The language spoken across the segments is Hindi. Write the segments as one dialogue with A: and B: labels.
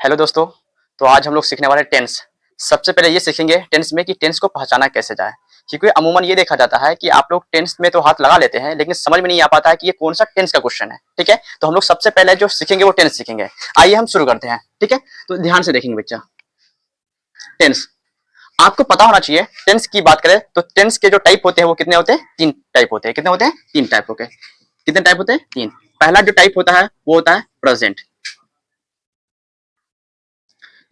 A: हेलो दोस्तों। तो आज हम लोग सीखने वाले टेंस। सबसे पहले ये सीखेंगे टेंस में कि टेंस को पहचाना कैसे जाए, क्योंकि अमूमन ये देखा जाता है कि आप लोग टेंस में तो हाथ लगा लेते हैं लेकिन समझ में नहीं आ पाता है कि ये कौन सा टेंस का क्वेश्चन है। ठीक है, तो हम लोग सबसे पहले जो सीखेंगे वो टेंस सीखेंगे। आइए हम शुरू करते हैं। ठीक है, तो ध्यान से देखेंगे बच्चा। टेंस आपको पता होना चाहिए। टेंस की बात करें तो टेंस के जो टाइप होते हैं वो कितने होते हैं? तीन टाइप होते हैं। कितने होते हैं? तीन टाइप होते हैं। कितने टाइप होते हैं? तीन। पहला जो टाइप होता है वो होता है प्रेजेंट।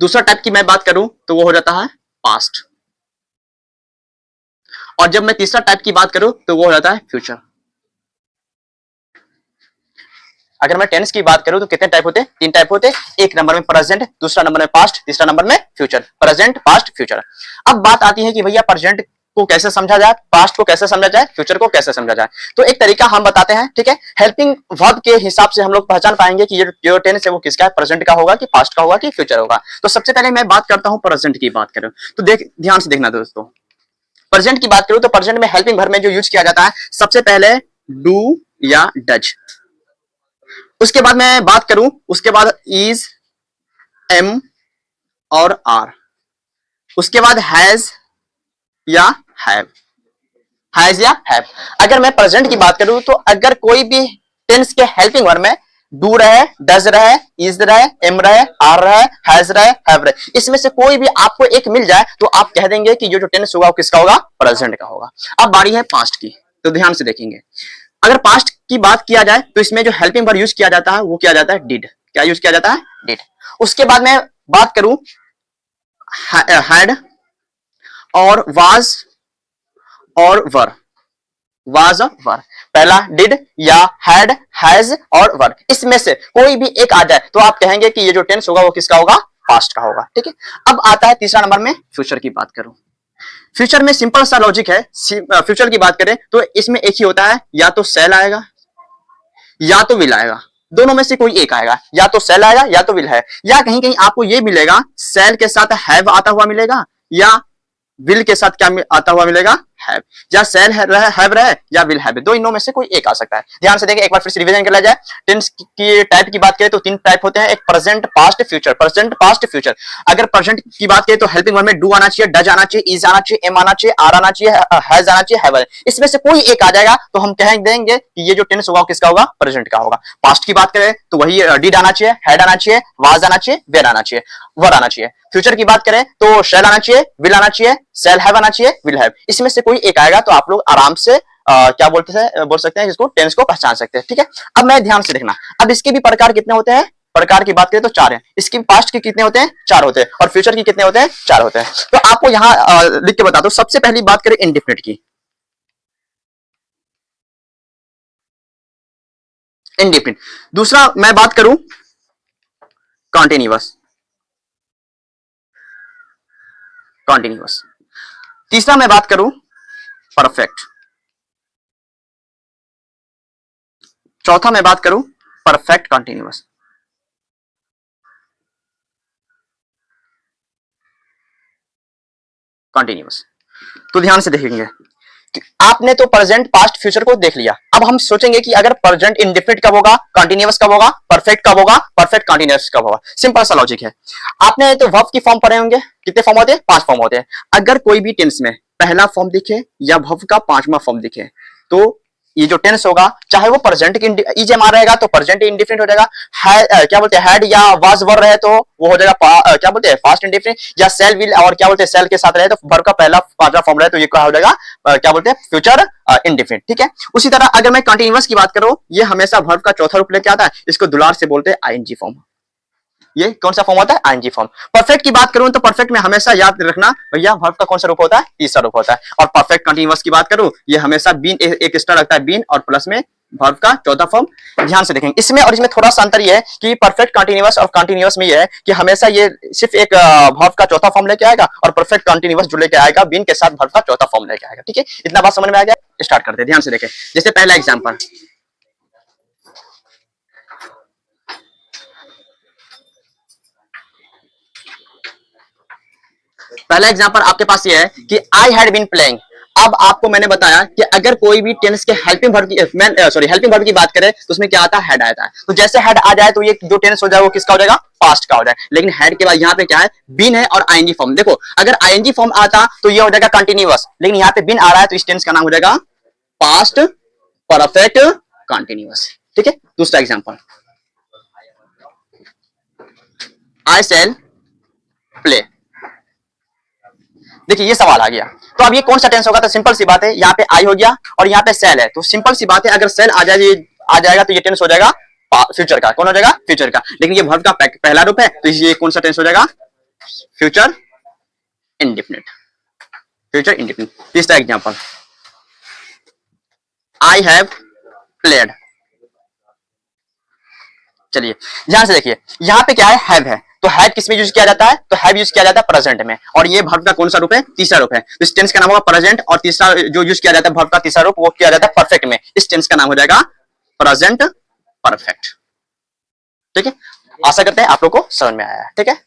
A: दूसरा टाइप की मैं बात करूं तो वो हो जाता है पास्ट। और जब मैं तीसरा टाइप की बात करूं तो वो हो जाता है फ्यूचर। अगर मैं टेंस की बात करूं तो कितने टाइप होते हैं? तीन टाइप होते हैं। एक नंबर में प्रेजेंट, दूसरा नंबर में पास्ट, तीसरा नंबर में फ्यूचर। Present, past, future. अब बात आती है कि भैया प्रेजेंट को कैसे समझा जाए, पास्ट को कैसे समझा जाए, फ्यूचर को कैसे समझा जाए। तो एक तरीका हम बताते हैं। ठीक है, हेल्पिंग वर्ब के हिसाब से हम लोग पहचान पाएंगे कि ये जो टेंस है वो किसका है, प्रेजेंट का होगा कि पास्ट का होगा कि फ्यूचर होगा। तो सबसे पहले मैं बात करता हूं प्रेजेंट की बात करूं तो ध्यान से देखना दोस्तों। प्रेजेंट की बात करूं तो प्रेजेंट में हेल्पिंग वर्ब में जो यूज किया जाता है सबसे पहले डू या डज। उसके बाद मैं बात करूं, उसके बाद इज, एम और आर। उसके बाद हैज या हैव। हैज या हैव। अगर मैं प्रेजेंट की बात करूं तो अगर कोई भी टेंस के हेल्पिंग वर्ब में डू रहे, डज रहे, इज रहे, एम रहे, आर रहे, हैज रहे, हैव रहे, इसमें से कोई भी आपको एक मिल जाए तो आप कह देंगे कि ये जो टेंस होगा वो किसका होगा? प्रेजेंट का होगा। अब बारी है पास्ट की, तो ध्यान से देखेंगे। अगर पास्ट की बात किया जाए तो इसमें जो हेल्पिंग वर्ब यूज किया जाता है वो किया जाता है डिड। क्या यूज किया जाता है? डिड। उसके बाद मैं बात करूं हैड और वाज और वर। वाज और वर। पहला डिड या हैड, हैज और वर, इसमें से कोई भी एक आ जाए तो आप कहेंगे कि ये जो टेंस होगा वो किसका होगा? पास्ट का होगा। ठीक है, अब आता है तीसरा नंबर में फ्यूचर की बात करूं। फ्यूचर में सिंपल सा लॉजिक है। फ्यूचर की बात करें तो इसमें एक ही होता है, या तो सेल आएगा या तो विल आएगा। दोनों में से कोई एक आएगा, या तो सेल आएगा या तो विल है। या कहीं कहीं आपको ये मिलेगा सेल के साथ हैव आता हुआ मिलेगा, या विल के साथ क्या आता हुआ मिलेगा? हैव। या सेल हैव रहे या विल हैव, दो इनों में से कोई एक आ सकता है। ध्यान से देखें, एक बार फिर से रिवीजन कर लिया जाए। टेंस की टाइप की बात करें तो तीन टाइप होते हैं, एक present, past, future. Present, past, future. अगर प्रेजेंट की बात करें तो हेल्पिंग वर्ब में डू आना चाहिए, डज आना चाहिए, इज आना चाहिए, एम आना चाहिए, आर आना चाहिए, हैज आना चाहिए, हैव। इसमें से कोई एक आ जाएगा तो हम कह देंगे कि ये जो टेंस होगा किसका होगा? प्रेजेंट का होगा। पास्ट की बात करें तो वही डिड आना चाहिए, हैड आना चाहिए, वाज आना चाहिए, वेर आना चाहिए, वर आना चाहिए। फ्यूचर की बात करें तो शैल आना चाहिए, विल आना चाहिए, शैल हैव आना चाहिए, विल हैव। इसमें से कोई एक आएगा तो आप लोग आराम से क्या बोल सकते हैं, इसको टेंस को पहचान सकते हैं। ठीक है, अब मैं ध्यान से देखना। अब इसके भी प्रकार कितने होते हैं? प्रकार की बात करें तो चार है। इसकी पास्ट के कितने होते हैं? चार होते हैं। और फ्यूचर की कितने होते हैं? चार होते हैं। तो आपको यहां लिख के बता दो। सबसे पहली बात करें इंडेफिनिट की। इंडेफिनिट। दूसरा मैं बात करूं कॉन्टिन्यूअस। कॉन्टिन्यूअस। तीसरा मैं बात करूं परफेक्ट। चौथा मैं बात करूं परफेक्ट कॉन्टिन्यूअस। कॉन्टिन्यूअस। तो ध्यान से देखेंगे कि आपने तो प्रेजेंट, पास्ट, फ्यूचर को देख लिया। अब हम सोचेंगे कि अगर प्रेजेंट इंडेफिनिट कब होगा, कॉन्टिन्यूअस कब होगा, परफेक्ट कब होगा, परफेक्ट कॉन्टिन्यूअस कब होगा। सिंपल सा लॉजिक है। आपने तो वर्ब की फॉर्म पढ़े होंगे। कितने फॉर्म होते हैं? पांच फॉर्म होते हैं। अगर कोई भी टेंस में पहला फॉर्म दिखे या वर्ब का पांचवा फॉर्म दिखे तो ये जो टेंस होगा, चाहे वो प्रेजेंट की इज एम आर रहेगा तो प्रेजेंट इंडिफिनिट हो जाएगा। क्या बोलते हैं, हैड या वाज वर रहे तो वो हो जाएगा क्या बोलते हैं, पास्ट इंडिफिनिट। या सेल विल और क्या बोलते हैं सेल के साथ रहे तो वर्ब का पहला पांचवा फॉर्म रहे तो ये क्या हो जाएगा, क्या बोलते हैं, फ्यूचर इंडिफिनिट। ठीक है, उसी तरह अगर मैं कंटिन्यूअस की बात करूं, ये हमेशा वर्ब का चौथा रूप लेके आता है। इसको दुलार से बोलते हैं आईएनजी फॉर्म। ये कौन सा फॉर्म होता है? ING form. परफेक्ट की बात करूं तो परफेक्ट में हमेशा याद रखना भैया वर्ब का कौन सा रूप होता है? तीसरा रूप होता है। और परफेक्ट कंटीन्यूअस की बात करूं, ये हमेशा बीन एक एक्स्ट्रा लगता है, बीन और प्लस में वर्ब का चौथा फॉर्म। ध्यान से देखेंगे इसमें, और इसमें थोड़ा सा अंतर ये है कि परफेक्ट कंटीन्यूअस और कंटीन्यूअस में ये है कि हमेशा ये सिर्फ एक वर्ब का चौथा फॉर्म लेके आएगा, और परफेक्ट कंटीन्यूअस जो लेके आएगा बीन के साथ वर्ब का चौथा फॉर्म लेके आएगा। ठीक है, इतना बात समझ में आ गया? स्टार्ट करते हैं। ध्यान से देखें, जैसे पहला एग्जाम्पल, पहला एग्जांपल आपके पास ये है कि आई हैड बीन प्लेइंग। अब आपको मैंने बताया कि अगर कोई भी टेंस के हेल्पिंग वर्ब की हेल्पिंग वर्ब की बात करें तो उसमें क्या आता है, हेड आता है। तो जैसे हेड आ जाए तो ये जो टेंस हो जाए वो किसका हो जाएगा, पास्ट का हो जाए। लेकिन हेड के बाद यहाँ पे क्या है, बीन है और आईएनजी फॉर्म। देखो अगर आईएनजी फॉर्म आता तो ये हो जाएगा कंटिन्यूअस, लेकिन यहाँ पे बीन आ रहा है तो इस टेंस का नाम हो जाएगा पास्ट परफेक्ट कंटिन्यूअस। ठीक है, दूसरा एग्जांपल, आई शैल प्ले। देखिए ये सवाल आ गया, तो अब ये कौन सा टेंस होगा, तो सिंपल सी बात है, यहाँ पे आई हो गया और यहाँ पे सेल है, तो सिंपल सी बात है, अगर सेल आ जाएगा तो ये टेंस हो जाएगा फ्यूचर का। कौन हो जाएगा, फ्यूचर का। लेकिन ये वर्ब का पहला रूप है तो ये कौन सा टेंस हो जाएगा, फ्यूचर इंडेफिनिट, फ्यूचर इंडेफिनिट। तीसरा एग्जांपल, आई हैव प्लेड। चलिए यहां से देखिए, यहाँ पे क्या है, हैव है, तो हैव किस में यूज किया जाता है, तो हैव यूज किया जाता है प्रेजेंट में, और ये वर्ब का कौन सा रूप है, तीसरा रूप है। तो इस टेंस का नाम होगा प्रेजेंट, और तीसरा जो यूज किया जाता है वर्ब का तीसरा रूप वो किया जाता है परफेक्ट में, इस टेंस का नाम हो जाएगा प्रेजेंट परफेक्ट। ठीक है, आशा करते हैं आप लोग को समझ में आया है। ठीक है।